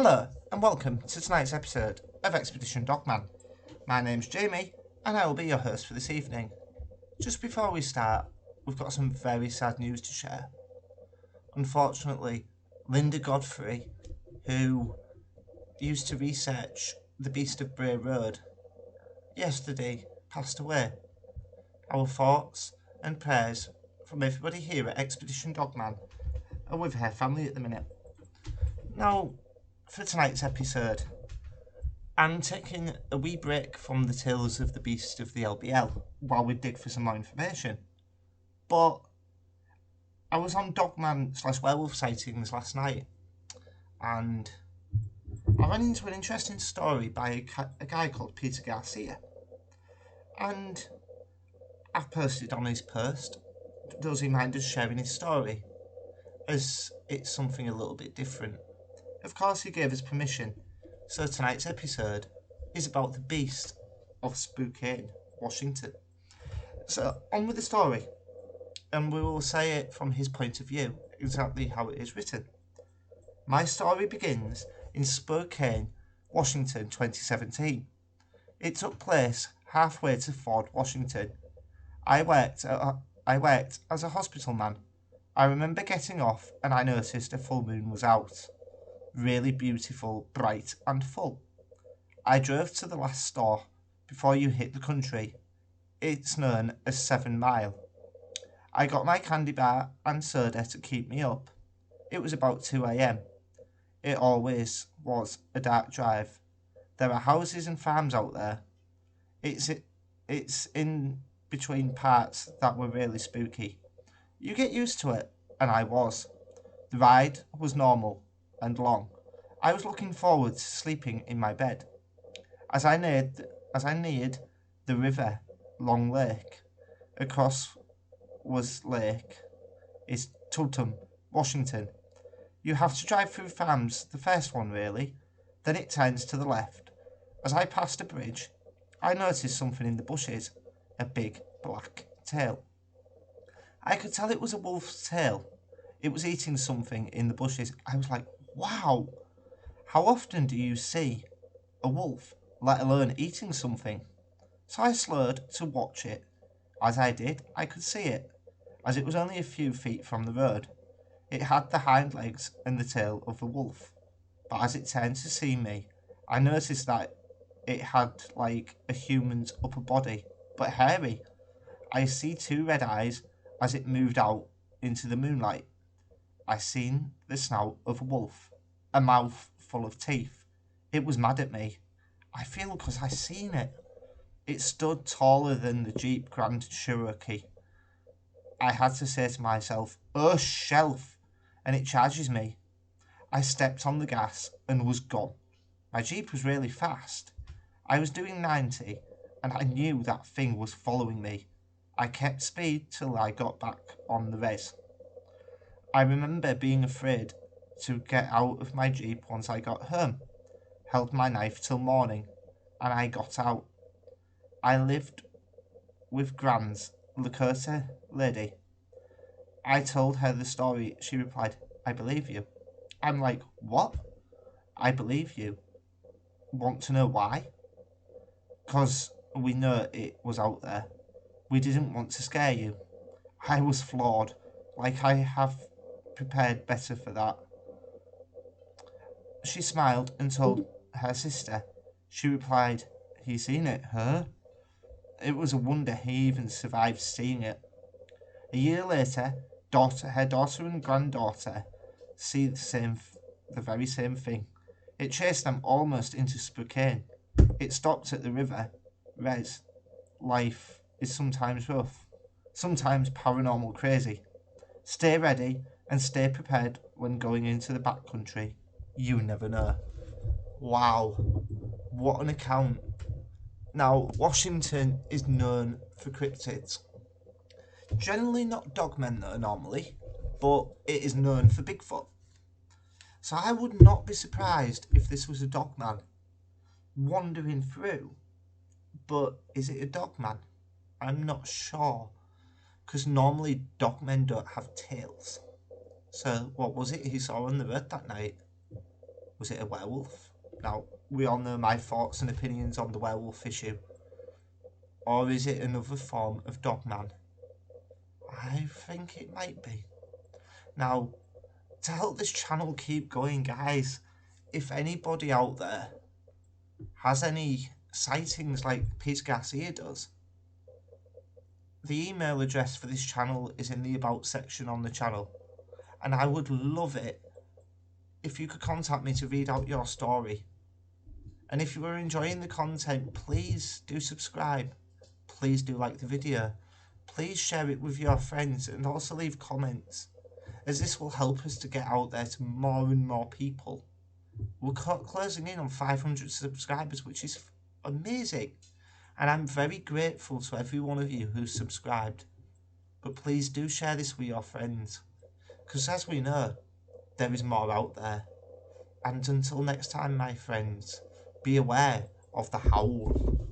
Hello and welcome to tonight's episode of Expedition Dogman. My name's Jamie and I will be your host for this evening. Just before we start, we've got some very sad news to share. Unfortunately, Linda Godfrey, who used to research the Beast of Bray Road, yesterday passed away. Our thoughts and prayers from everybody here at Expedition Dogman are with her family at the minute. Now, for tonight's episode, I'm taking a wee break from the tales of the Beast of the LBL while we dig for some more information. But I was on Dogman/Werewolf sightings last night, and I ran into an interesting story by a guy called Peter Garcia. And I've posted on his post, does he mind us sharing his story, as it's something a little bit different. Of course he gave us permission, so tonight's episode is about the Beast of Spokane, Washington. So on with the story, and we will say it from his point of view, exactly how it is written. My story begins in Spokane, Washington 2017. It took place halfway to Ford, Washington. I worked as a hospital man. I remember getting off and I noticed a full moon was out. Really beautiful, bright and full. I drove to the last store before you hit the country. It's known as 7 Mile. I got my candy bar and soda to keep me up. It was about 2 a.m. It always was a dark drive. There are houses and farms out there. It's in between parts that were really spooky. You get used to it, and I was. The ride was normal and long. I was looking forward to sleeping in my bed. As I neared the river, Long Lake, across was Lake, is Totem, Washington. You have to drive through farms, the first one really, then it turns to the left. As I passed a bridge, I noticed something in the bushes, a big black tail. I could tell it was a wolf's tail. It was eating something in the bushes. I was like, wow, how often do you see a wolf, let alone eating something? So I slowed to watch it. As I did, I could see it, as it was only a few feet from the road. It had the hind legs and the tail of a wolf. But as it turned to see me, I noticed that it had like a human's upper body, but hairy. I see 2 red eyes as it moved out into the moonlight. I seen the snout of a wolf, a mouth full of teeth. It was mad at me. I feel because I seen it. It stood taller than the Jeep Grand Cherokee. I had to say to myself, oh shelf, and it charges me. I stepped on the gas and was gone. My Jeep was really fast. I was doing 90 and I knew that thing was following me. I kept speed till I got back on the res. I remember being afraid to get out of my Jeep once I got home. Held my knife till morning, and I got out. I lived with Grand's Lakota lady. I told her the story. She replied, I believe you. I'm like, what? I believe you. Want to know why? 'Cause we know it was out there. We didn't want to scare you. I was floored, like I have prepared better for that. She smiled and told her sister. She replied, he seen it, huh? It was a wonder he even survived seeing it. A year later, her daughter and granddaughter see the very same thing. It chased them almost into Spokane. It stopped at the river. Life is sometimes rough, sometimes paranormal crazy. Stay ready and stay prepared when going into the backcountry. You never know. Wow, what an account. Now, Washington is known for cryptids. Generally not dogmen though normally, but it is known for Bigfoot. So I would not be surprised if this was a dogman wandering through. But is it a dogman? I'm not sure, because normally dogmen don't have tails. So what was it he saw on the road that night? Was it a werewolf? Now, we all know my thoughts and opinions on the werewolf issue. Or is it another form of dogman? I think it might be. Now, to help this channel keep going, guys, if anybody out there has any sightings like Pete Garcia does, the email address for this channel is in the About section on the channel, and I would love it if you could contact me to read out your story. And if you are enjoying the content, please do subscribe, please do like the video, please share it with your friends, and also leave comments, as this will help us to get out there to more and more people. We're closing in on 500 subscribers, which is amazing, and I'm very grateful to every one of you who's subscribed. But please do share this with your friends, because as we know, there is more out there. And until next time, my friends, be aware of the howl.